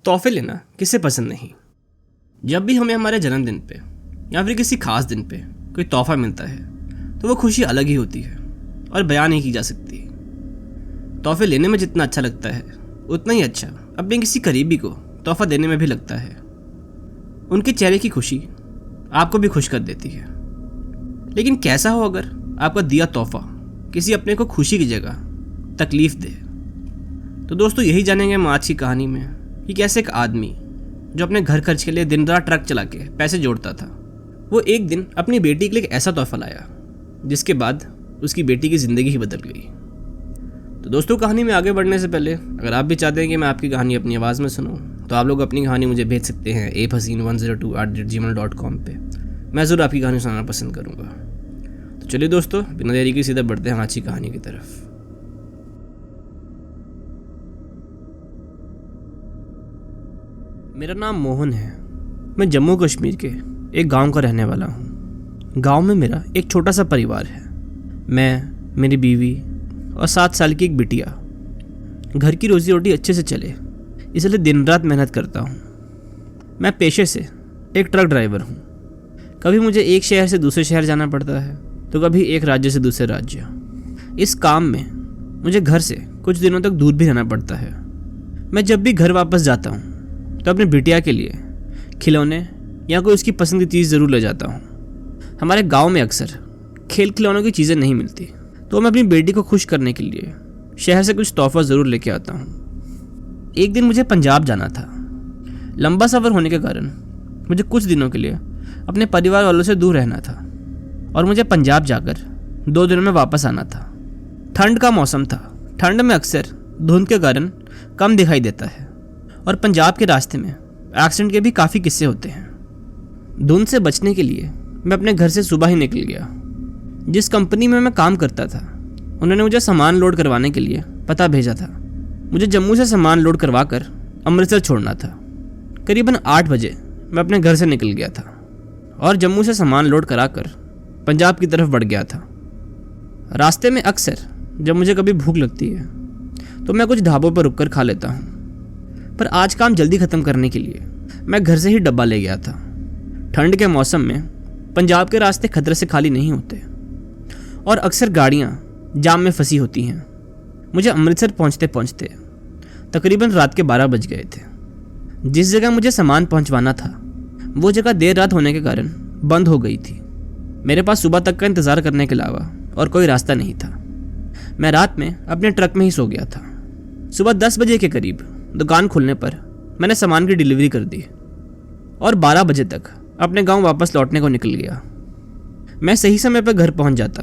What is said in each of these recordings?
तोहफे लेना किसे पसंद नहीं। जब भी हमें हमारे जन्मदिन पे या फिर किसी खास दिन पे कोई तोहफा मिलता है तो वो खुशी अलग ही होती है और बयान नहीं की जा सकती। तोहफे लेने में जितना अच्छा लगता है उतना ही अच्छा अपने किसी करीबी को तोहफा देने में भी लगता है। उनके चेहरे की खुशी आपको भी खुश कर देती है। लेकिन कैसा हो अगर आपका दिया तोहफा किसी अपने को खुशी की जगह तकलीफ दे। तो दोस्तों यही जानेंगे हम आज की कहानी में कि कैसे एक आदमी जो अपने घर खर्च के लिए दिन रात ट्रक चला के पैसे जोड़ता था, वो एक दिन अपनी बेटी के लिए एक ऐसा तोहफा लाया जिसके बाद उसकी बेटी की ज़िंदगी ही बदल गई। तो दोस्तों कहानी में आगे बढ़ने से पहले अगर आप भी चाहते हैं कि मैं आपकी कहानी अपनी आवाज़ में सुनूं तो आप लोग अपनी कहानी मुझे भेज सकते हैं aphaseen102@gmail.com पे। मैं ज़रूर आपकी कहानी सुनाना पसंद करूँगा। तो चलिए दोस्तों बिना देरी के सीधा बढ़ते हैं आज की कहानी की तरफ। मेरा नाम मोहन है। मैं जम्मू कश्मीर के एक गांव का रहने वाला हूँ। गांव में मेरा एक छोटा सा परिवार है। मैं, मेरी बीवी और 7 साल की एक बिटिया। घर की रोजी रोटी अच्छे से चले इसलिए दिन रात मेहनत करता हूँ। मैं पेशे से एक ट्रक ड्राइवर हूँ। कभी मुझे एक शहर से दूसरे शहर जाना पड़ता है तो कभी एक राज्य से दूसरे राज्य। इस काम में मुझे घर से कुछ दिनों तक दूर भी रहना पड़ता है। मैं जब भी घर वापस जाता हूँ तो अपनी बिटिया के लिए खिलौने या कोई उसकी पसंद की चीज़ ज़रूर ले जाता हूँ। हमारे गांव में अक्सर खेल खिलौनों की चीज़ें नहीं मिलती तो मैं अपनी बेटी को खुश करने के लिए शहर से कुछ तोहफा ज़रूर लेके आता हूँ। एक दिन मुझे पंजाब जाना था। लंबा सफ़र होने के कारण मुझे कुछ दिनों के लिए अपने परिवार वालों से दूर रहना था और मुझे पंजाब जाकर 2 दिनों में वापस आना था। ठंड का मौसम था। ठंड में अक्सर धुंध के कारण कम दिखाई देता है और पंजाब के रास्ते में एक्सीडेंट के भी काफ़ी किस्से होते हैं। धुंध से बचने के लिए मैं अपने घर से सुबह ही निकल गया। जिस कंपनी में मैं काम करता था उन्होंने मुझे सामान लोड करवाने के लिए पता भेजा था। मुझे जम्मू से सामान लोड करवा कर अमृतसर छोड़ना था। करीबन 8 बजे मैं अपने घर से निकल गया था और जम्मू से सामान लोड करा कर पंजाब की तरफ बढ़ गया था। रास्ते में अक्सर जब मुझे कभी भूख लगती है तो मैं कुछ ढाबों पर रुक कर खा लेता हूँ, पर आज काम जल्दी ख़त्म करने के लिए मैं घर से ही डब्बा ले गया था। ठंड के मौसम में पंजाब के रास्ते खतरे से खाली नहीं होते और अक्सर गाड़ियाँ जाम में फंसी होती हैं। मुझे अमृतसर पहुँचते पहुँचते तकरीबन रात के 12 बज गए थे। जिस जगह मुझे सामान पहुँचवाना था वो जगह देर रात होने के कारण बंद हो गई थी। मेरे पास सुबह तक का इंतज़ार करने के अलावा और कोई रास्ता नहीं था। मैं रात में अपने ट्रक में ही सो गया था। सुबह 10 बजे के करीब दुकान खुलने पर मैंने सामान की डिलीवरी कर दी और 12 बजे तक अपने गांव वापस लौटने को निकल गया। मैं सही समय पर घर पहुंच जाता,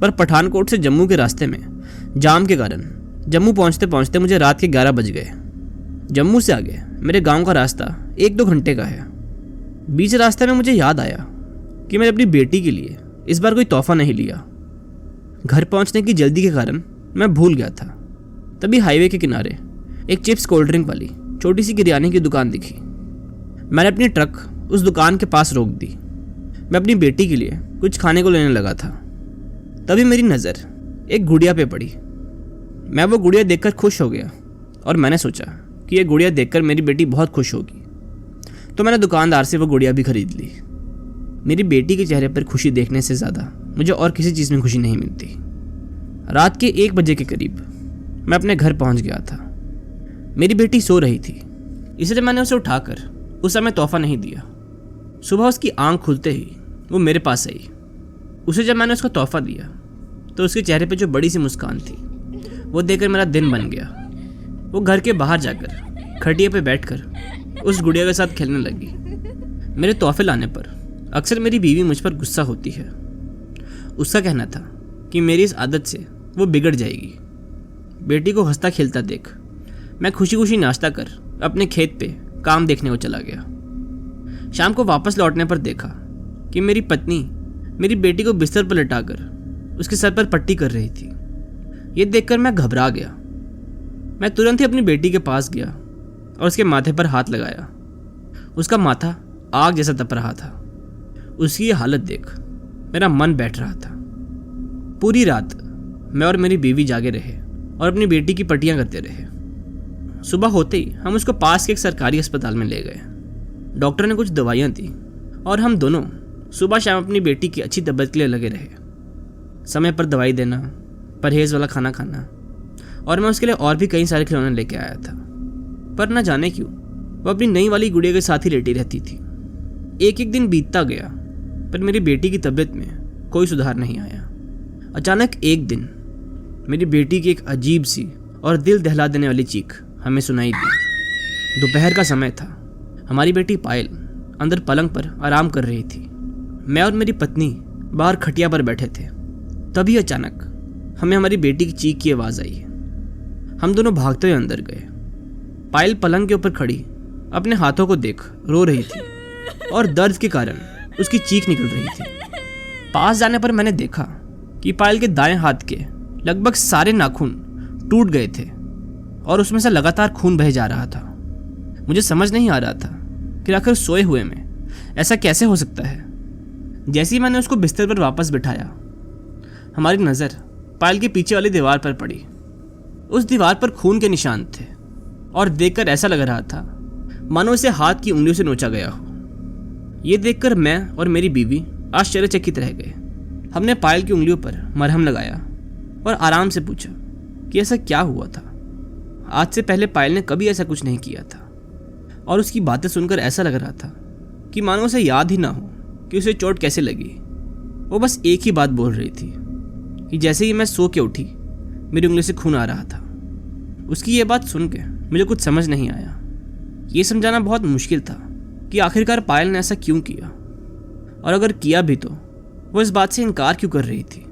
पर पठानकोट से जम्मू के रास्ते में जाम के कारण जम्मू पहुंचते पहुंचते मुझे रात के 11 बज गए। जम्मू से आगे मेरे गांव का रास्ता 1-2 घंटे का है। बीच रास्ते में मुझे याद आया कि मैंने अपनी बेटी के लिए इस बार कोई तोहफा नहीं लिया। घर पहुंचने की जल्दी के कारण मैं भूल गया था। तभी हाईवे के किनारे एक चिप्स कोल्ड ड्रिंक वाली छोटी सी किराने की दुकान दिखी। मैंने अपनी ट्रक उस दुकान के पास रोक दी। मैं अपनी बेटी के लिए कुछ खाने को लेने लगा था। तभी मेरी नज़र एक गुड़िया पे पड़ी। मैं वो गुड़िया देखकर खुश हो गया और मैंने सोचा कि ये गुड़िया देखकर मेरी बेटी बहुत खुश होगी, तो मैंने दुकानदार से वो गुड़िया भी खरीद ली। मेरी बेटी के चेहरे पर खुशी देखने से ज़्यादा मुझे और किसी चीज़ में खुशी नहीं मिलती। रात के 1 बजे के करीब मैं अपने घर पहुंच गया था। मेरी बेटी सो रही थी, इसलिए मैंने उसे उठाकर उस समय तोहफा नहीं दिया। सुबह उसकी आंख खुलते ही वो मेरे पास आई। उसे जब मैंने उसको तोहफा दिया तो उसके चेहरे पे जो बड़ी सी मुस्कान थी वो देखकर मेरा दिन बन गया। वो घर के बाहर जाकर खटिया पे बैठकर उस गुड़िया के साथ खेलने लगी। मेरे तोहफे लाने पर अक्सर मेरी बीवी मुझ पर गुस्सा होती है। उसका कहना था कि मेरी इस आदत से वो बिगड़ जाएगी। बेटी को हंसता खेलता देख मैं खुशी खुशी नाश्ता कर अपने खेत पे काम देखने को चला गया। शाम को वापस लौटने पर देखा कि मेरी पत्नी मेरी बेटी को बिस्तर पर लटाकर उसके सर पर पट्टी कर रही थी। ये देखकर मैं घबरा गया। मैं तुरंत ही अपनी बेटी के पास गया और उसके माथे पर हाथ लगाया। उसका माथा आग जैसा तप रहा था। उसकी ये हालत देख मेरा मन बैठ रहा था। पूरी रात मैं और मेरी बीवी जागे रहे और अपनी बेटी की पट्टियां करते रहे। सुबह होते ही हम उसको पास के एक सरकारी अस्पताल में ले गए। डॉक्टर ने कुछ दवाइयाँ दी और हम दोनों सुबह शाम अपनी बेटी की अच्छी तबीयत के लिए लगे रहे। समय पर दवाई देना, परहेज वाला खाना खाना, और मैं उसके लिए और भी कई सारे खिलौने लेके आया था। पर न जाने क्यों वो अपनी नई वाली गुड़िया के साथ ही लेटी रहती थी। एक एक दिन बीतता गया पर मेरी बेटी की तबीयत में कोई सुधार नहीं आया। अचानक एक दिन मेरी बेटी की एक अजीब सी और दिल दहला देने वाली चीख हमें सुनाई दी। दोपहर का समय था। हमारी बेटी पायल अंदर पलंग पर आराम कर रही थी। मैं और मेरी पत्नी बाहर खटिया पर बैठे थे। तभी अचानक हमें हमारी बेटी की चीख की आवाज़ आई। हम दोनों भागते हुए अंदर गए। पायल पलंग के ऊपर खड़ी अपने हाथों को देख रो रही थी और दर्द के कारण उसकी चीख निकल रही थी। पास जाने पर मैंने देखा कि पायल के दाएं हाथ के लगभग सारे नाखून टूट गए थे और उसमें से लगातार खून बह जा रहा था। मुझे समझ नहीं आ रहा था कि आखिर सोए हुए में ऐसा कैसे हो सकता है। जैसे ही मैंने उसको बिस्तर पर वापस बिठाया, हमारी नज़र पायल के पीछे वाली दीवार पर पड़ी। उस दीवार पर खून के निशान थे और देखकर ऐसा लग रहा था मानो इसे हाथ की उंगलियों से नोचा गया हो। ये देखकर मैं और मेरी बीवी आश्चर्यचकित रह गए। हमने पायल की उंगलियों पर मरहम लगाया और आराम से पूछा कि ऐसा क्या हुआ था। आज से पहले पायल ने कभी ऐसा कुछ नहीं किया था और उसकी बातें सुनकर ऐसा लग रहा था कि मानो उसे याद ही ना हो कि उसे चोट कैसे लगी। वो बस एक ही बात बोल रही थी कि जैसे ही मैं सो के उठी मेरी उंगली से खून आ रहा था। उसकी ये बात सुन के मुझे कुछ समझ नहीं आया। ये समझाना बहुत मुश्किल था कि आखिरकार पायल ने ऐसा क्यों किया, और अगर किया भी तो वो इस बात से इनकार क्यों कर रही थी।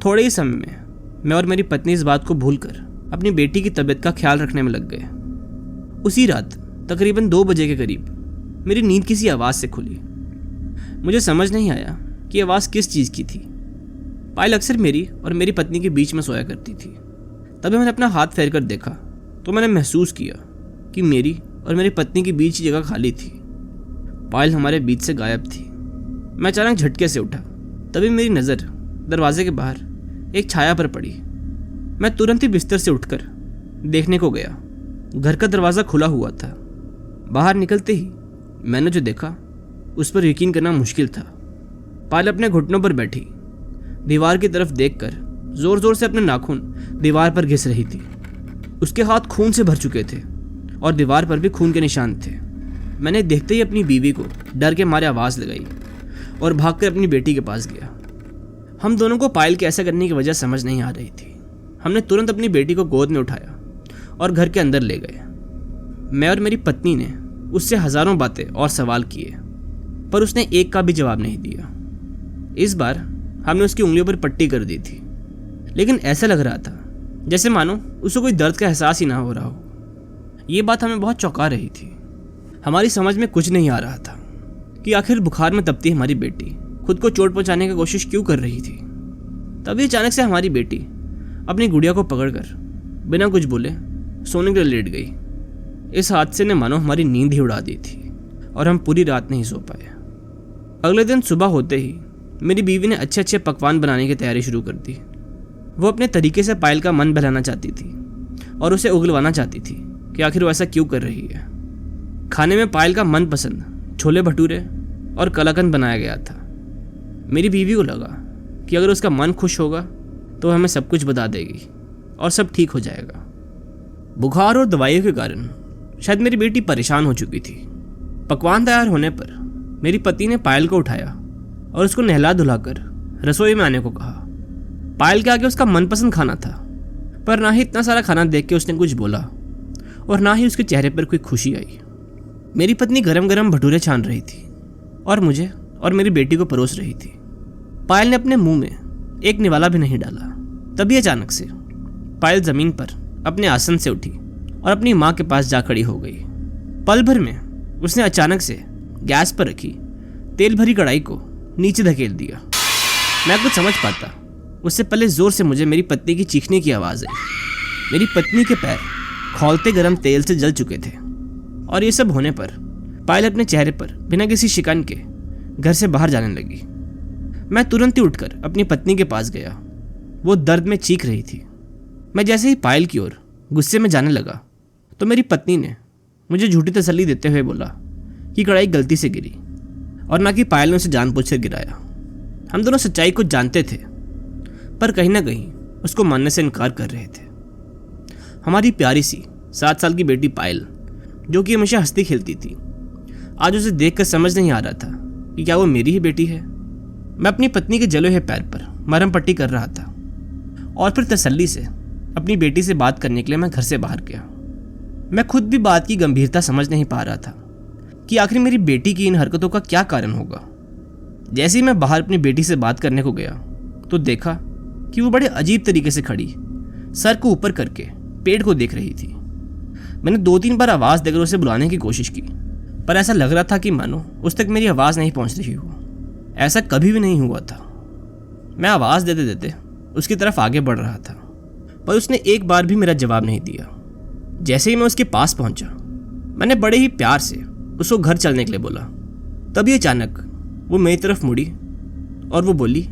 थोड़े ही समय में मैं और मेरी पत्नी इस बात को भूलकर अपनी बेटी की तबीयत का ख्याल रखने में लग गए। उसी रात तकरीबन 2 बजे के करीब मेरी नींद किसी आवाज़ से खुली। मुझे समझ नहीं आया कि आवाज़ किस चीज़ की थी। पायल अक्सर मेरी और मेरी पत्नी के बीच में सोया करती थी। तभी मैंने अपना हाथ फेर कर देखा तो मैंने महसूस किया कि मेरी और मेरी पत्नी के बीच की जगह खाली थी। पायल हमारे बीच से गायब थी। मैं अचानक झटके से उठा। तभी मेरी नज़र दरवाजे के बाहर एक छाया पर पड़ी। मैं तुरंत ही बिस्तर से उठकर देखने को गया। घर का दरवाज़ा खुला हुआ था। बाहर निकलते ही मैंने जो देखा उस पर यकीन करना मुश्किल था। पायल अपने घुटनों पर बैठी दीवार की तरफ देखकर जोर जोर से अपने नाखून दीवार पर घिस रही थी। उसके हाथ खून से भर चुके थे और दीवार पर भी खून के निशान थे। मैंने देखते ही अपनी बीवी को डर के मारे आवाज़ लगाई और भागकर अपनी बेटी के पास गया। हम दोनों को पायल के ऐसा करने की वजह समझ नहीं आ रही थी। हमने तुरंत अपनी बेटी को गोद में उठाया और घर के अंदर ले गए। मैं और मेरी पत्नी ने उससे हज़ारों बातें और सवाल किए पर उसने एक का भी जवाब नहीं दिया। इस बार हमने उसकी उंगलियों पर पट्टी कर दी थी, लेकिन ऐसा लग रहा था जैसे मानो उसे कोई दर्द का एहसास ही ना हो रहा हो। ये बात हमें बहुत चौंका रही थी। हमारी समझ में कुछ नहीं आ रहा था कि आखिर बुखार में तपती हमारी बेटी खुद को चोट पहुंचाने की कोशिश क्यों कर रही थी। तभी अचानक से हमारी बेटी अपनी गुड़िया को पकड़कर बिना कुछ बोले सोने के लिए लेट गई। इस हादसे ने मानो हमारी नींद ही उड़ा दी थी और हम पूरी रात नहीं सो पाए। अगले दिन सुबह होते ही मेरी बीवी ने अच्छे अच्छे पकवान बनाने की तैयारी शुरू कर दी। वो अपने तरीके से पायल का मन बहलाना चाहती थी और उसे उगलवाना चाहती थी कि आखिर वो ऐसा क्यों कर रही है। खाने में पायल का मनपसंद छोले भटूरे और कलाकंद बनाया गया था। मेरी बीवी को लगा कि अगर उसका मन खुश होगा तो हमें सब कुछ बता देगी और सब ठीक हो जाएगा। बुखार और दवाइयों के कारण शायद मेरी बेटी परेशान हो चुकी थी। पकवान तैयार होने पर मेरी पति ने पायल को उठाया और उसको नहला धुलाकर रसोई में आने को कहा। पायल के आगे उसका मनपसंद खाना था, पर ना ही इतना सारा खाना देख के उसने कुछ बोला और ना ही उसके चेहरे पर कोई खुशी आई। मेरी पत्नी गरम गरम भटूरे छान रही थी और मुझे और मेरी बेटी को परोस रही थी। पायल ने अपने मुंह में एक निवाला भी नहीं डाला। तभी अचानक से पायल जमीन पर अपने आसन से उठी और अपनी माँ के पास जा खड़ी हो गई। पल भर में उसने अचानक से गैस पर रखी तेल भरी कढ़ाई को नीचे धकेल दिया। मैं कुछ समझ पाता उससे पहले जोर से मुझे मेरी पत्नी की चीखने की आवाज़ आई। मेरी पत्नी के पैर खौलते गर्म तेल से जल चुके थे और ये सब होने पर पायल अपने चेहरे पर बिना किसी शिकन के घर से बाहर जाने लगी। मैं तुरंत ही उठकर अपनी पत्नी के पास गया। वो दर्द में चीख रही थी। मैं जैसे ही पायल की ओर गुस्से में जाने लगा तो मेरी पत्नी ने मुझे झूठी तसल्ली देते हुए बोला कि कढ़ाई गलती से गिरी और ना कि पायल ने उसे जानबूझकर गिराया। हम दोनों सच्चाई को जानते थे, पर कहीं ना कहीं उसको मानने से इनकार कर रहे थे। हमारी प्यारी सी 7 साल की बेटी पायल, जो कि हमेशा हंसती खेलती थी, आज उसे देखकर समझ नहीं आ रहा था कि क्या वो मेरी ही बेटी है। मैं अपनी पत्नी के जले हुए पैर पर मरहम पट्टी कर रहा था और फिर तसल्ली से अपनी बेटी से बात करने के लिए मैं घर से बाहर गया। मैं खुद भी बात की गंभीरता समझ नहीं पा रहा था कि आखिर मेरी बेटी की इन हरकतों का क्या कारण होगा। जैसे ही मैं बाहर अपनी बेटी से बात करने को गया तो देखा कि वो बड़े अजीब तरीके से खड़ी, सर को ऊपर करके पेड़ को देख रही थी। मैंने 2-3 बार आवाज़ देकर उसे बुलाने की कोशिश की, पर ऐसा लग रहा था कि मानो उस तक मेरी आवाज़ नहीं पहुंच रही हो। ऐसा कभी भी नहीं हुआ था। मैं आवाज़ देते देते उसकी तरफ आगे बढ़ रहा था, पर उसने एक बार भी मेरा जवाब नहीं दिया। जैसे ही मैं उसके पास पहुंचा, मैंने बड़े ही प्यार से उसको घर चलने के लिए बोला। तभी अचानक वो मेरी तरफ मुड़ी और वो बोली,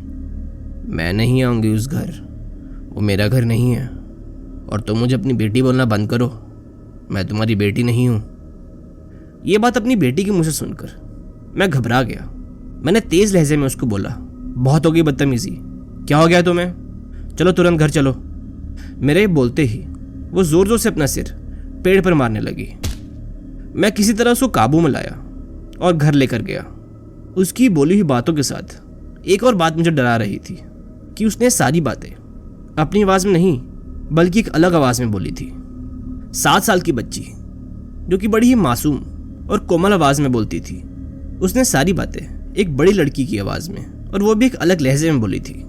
मैं नहीं आऊँगी उस घर, वो मेरा घर नहीं है, और तुम मुझे अपनी बेटी बोलना बंद करो, मैं तुम्हारी बेटी नहीं हूँ। ये बात अपनी बेटी के मुँह से सुनकर मैं घबरा गया। मैंने तेज़ लहजे में उसको बोला, बहुत हो गई बदतमीजी, क्या हो गया तुम्हें, चलो तुरंत घर चलो। मेरे बोलते ही वो ज़ोर ज़ोर से अपना सिर पेड़ पर मारने लगी। मैं किसी तरह उसको काबू में लाया और घर लेकर गया। उसकी बोली हुई बातों के साथ एक और बात मुझे डरा रही थी कि उसने सारी बातें अपनी आवाज़ में नहीं बल्कि एक अलग आवाज़ में बोली थी। 7 साल की बच्ची जो कि बड़ी ही मासूम और कोमल आवाज़ में बोलती थी, उसने सारी बातें एक बड़ी लड़की की आवाज़ में, और वो भी एक अलग लहजे में बोली थी।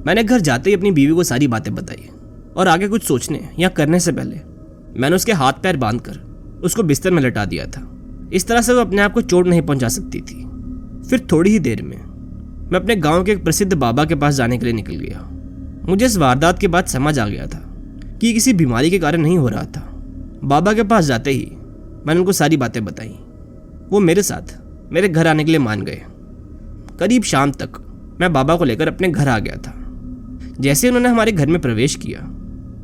मैंने घर जाते ही अपनी बीवी को सारी बातें बताई और आगे कुछ सोचने या करने से पहले मैंने उसके हाथ पैर बांधकर उसको बिस्तर में लटा दिया था। इस तरह से वो अपने आप को चोट नहीं पहुंचा सकती थी। फिर थोड़ी ही देर में मैं अपने गांव के एक प्रसिद्ध बाबा के पास जाने के लिए निकल गया। मुझे इस वारदात के बाद समझ आ गया था कि किसी बीमारी के कारण नहीं हो रहा था। बाबा के पास जाते ही मैंने उनको सारी बातें बताई। वो मेरे साथ मेरे घर आने के लिए मान गए। करीब शाम तक मैं बाबा को लेकर अपने घर आ गया था। जैसे उन्होंने हमारे घर में प्रवेश किया,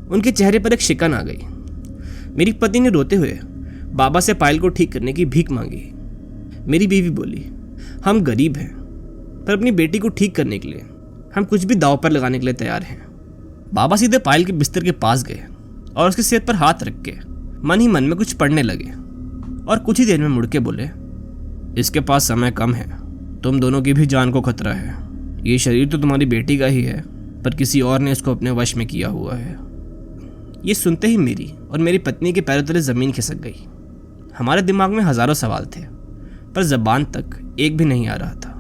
उनके चेहरे पर एक शिकन आ गई। मेरी पत्नी ने रोते हुए बाबा से पायल को ठीक करने की भीख मांगी। मेरी बीवी बोली, हम गरीब हैं, पर अपनी बेटी को ठीक करने के लिए हम कुछ भी दांव पर लगाने के लिए तैयार हैं। बाबा सीधे पायल के बिस्तर के पास गए और उसके सिर पर हाथ रख के मन ही मन में कुछ पढ़ने लगे और कुछ ही देर में मुड़ के बोले, इसके पास समय कम है, तुम दोनों की भी जान को खतरा है। ये शरीर तो तुम्हारी बेटी का ही है, पर किसी और ने इसको अपने वश में किया हुआ है। ये सुनते ही मेरी और मेरी पत्नी के पैरों तले ज़मीन खिसक गई। हमारे दिमाग में हज़ारों सवाल थे, पर ज़बान तक एक भी नहीं आ रहा था।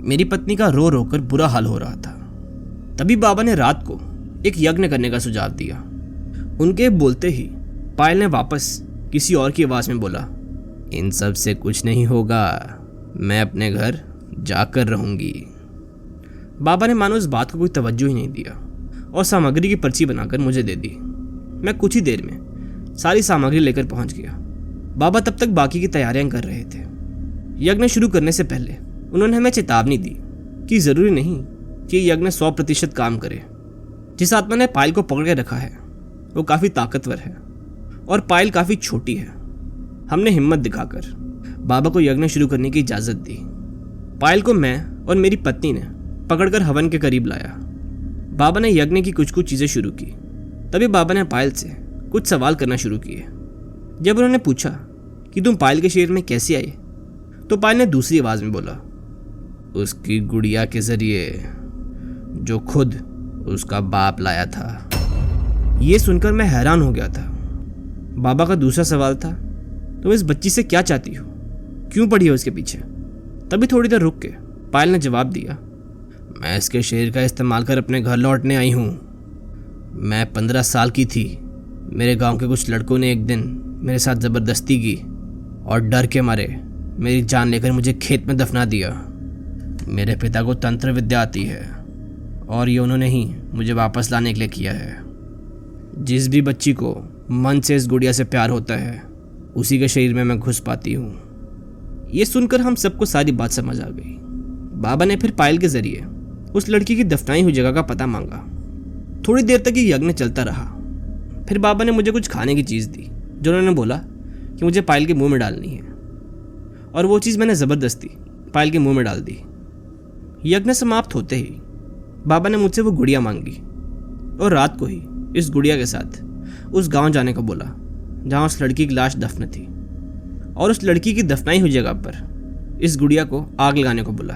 मेरी पत्नी का रो रो कर बुरा हाल हो रहा था। तभी बाबा ने रात को एक यज्ञ करने का सुझाव दिया। उनके बोलते ही पायल ने वापस किसी और की आवाज़ में बोला, इन सब से कुछ नहीं होगा, मैं अपने घर जाकर रहूँगी। बाबा ने मानो उस बात को कोई तवज्जो ही नहीं दिया और सामग्री की पर्ची बनाकर मुझे दे दी। मैं कुछ ही देर में सारी सामग्री लेकर पहुंच गया। बाबा तब तक बाकी की तैयारियां कर रहे थे। यज्ञ शुरू करने से पहले उन्होंने हमें चेतावनी दी कि ज़रूरी नहीं कि यज्ञ 100% काम करे। जिस आत्मा ने पायल को पकड़ के रखा है वो काफ़ी ताकतवर है और पायल काफ़ी छोटी है। हमने हिम्मत दिखाकर बाबा को यज्ञ शुरू करने की इजाज़त दी। पायल को मैं और मेरी पत्नी ने पकड़कर हवन के करीब लाया। बाबा ने यज्ञ की कुछ कुछ चीज़ें शुरू की। तभी बाबा ने पायल से कुछ सवाल करना शुरू किए। जब उन्होंने पूछा कि तुम पायल के शरीर में कैसे आए, तो पायल ने दूसरी आवाज़ में बोला, उसकी गुड़िया के जरिए, जो खुद उसका बाप लाया था। ये सुनकर मैं हैरान हो गया था। बाबा का दूसरा सवाल था, तुम इस बच्ची से क्या चाहती हो, क्यों पड़ी हो उसके पीछे। तभी थोड़ी देर रुक के पायल ने जवाब दिया, मैं इसके शरीर का इस्तेमाल कर अपने घर लौटने आई हूँ। मैं 15 साल की थी। मेरे गांव के कुछ लड़कों ने एक दिन मेरे साथ ज़बरदस्ती की और डर के मारे मेरी जान लेकर मुझे खेत में दफना दिया। मेरे पिता को तंत्र विद्या आती है और ये उन्होंने ही मुझे वापस लाने के लिए किया है। जिस भी बच्ची को मन से इस गुड़िया से प्यार होता है उसी के शरीर में मैं घुस पाती हूँ। ये सुनकर हम सबको सारी बात समझ आ गई। बाबा ने फिर पायल के जरिए उस लड़की की दफनाई हुई जगह का पता मांगा। थोड़ी देर तक ये यज्ञ चलता रहा। फिर बाबा ने मुझे कुछ खाने की चीज़ दी जो उन्होंने बोला कि मुझे पायल के मुंह में डालनी है, और वो चीज़ मैंने ज़बरदस्ती पायल के मुंह में डाल दी। यज्ञ समाप्त होते ही बाबा ने मुझसे वो गुड़िया मांगी और रात को ही इस गुड़िया के साथ उस गांव जाने को बोला जहां उस लड़की की लाश दफन थी, और उस लड़की की दफनाई हुई जगह पर इस गुड़िया को आग लगाने को बोला।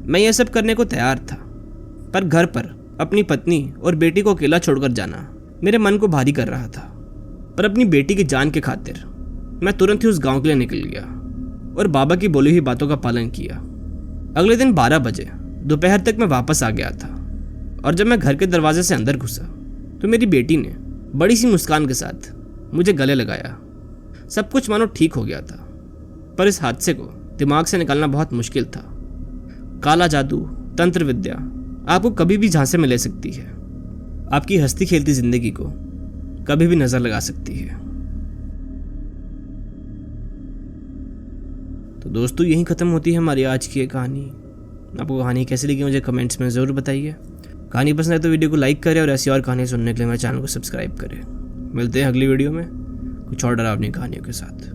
मैं यह सब करने को तैयार था, पर घर पर अपनी पत्नी और बेटी को अकेला छोड़कर जाना मेरे मन को भारी कर रहा था। पर अपनी बेटी की जान के खातिर मैं तुरंत ही उस गांव के लिए निकल गया और बाबा की बोली हुई बातों का पालन किया। अगले दिन 12 बजे दोपहर तक मैं वापस आ गया था, और जब मैं घर के दरवाजे से अंदर घुसा तो मेरी बेटी ने बड़ी सी मुस्कान के साथ मुझे गले लगाया। सब कुछ मानो ठीक हो गया था, पर इस हादसे को दिमाग से निकालना बहुत मुश्किल था। काला जादू, तंत्र विद्या आपको कभी भी झांसे में ले सकती है, आपकी हंसती खेलती जिंदगी को कभी भी नजर लगा सकती है। तो दोस्तों, यहीं ख़त्म होती है हमारी आज की ये कहानी। आपको कहानी कैसी लगी मुझे कमेंट्स में ज़रूर बताइए। कहानी पसंद है तो वीडियो को लाइक करें और ऐसी और कहानी सुनने के लिए मेरे चैनल को सब्सक्राइब करें। मिलते हैं अगली वीडियो में कुछ और डरावनी कहानियों के साथ।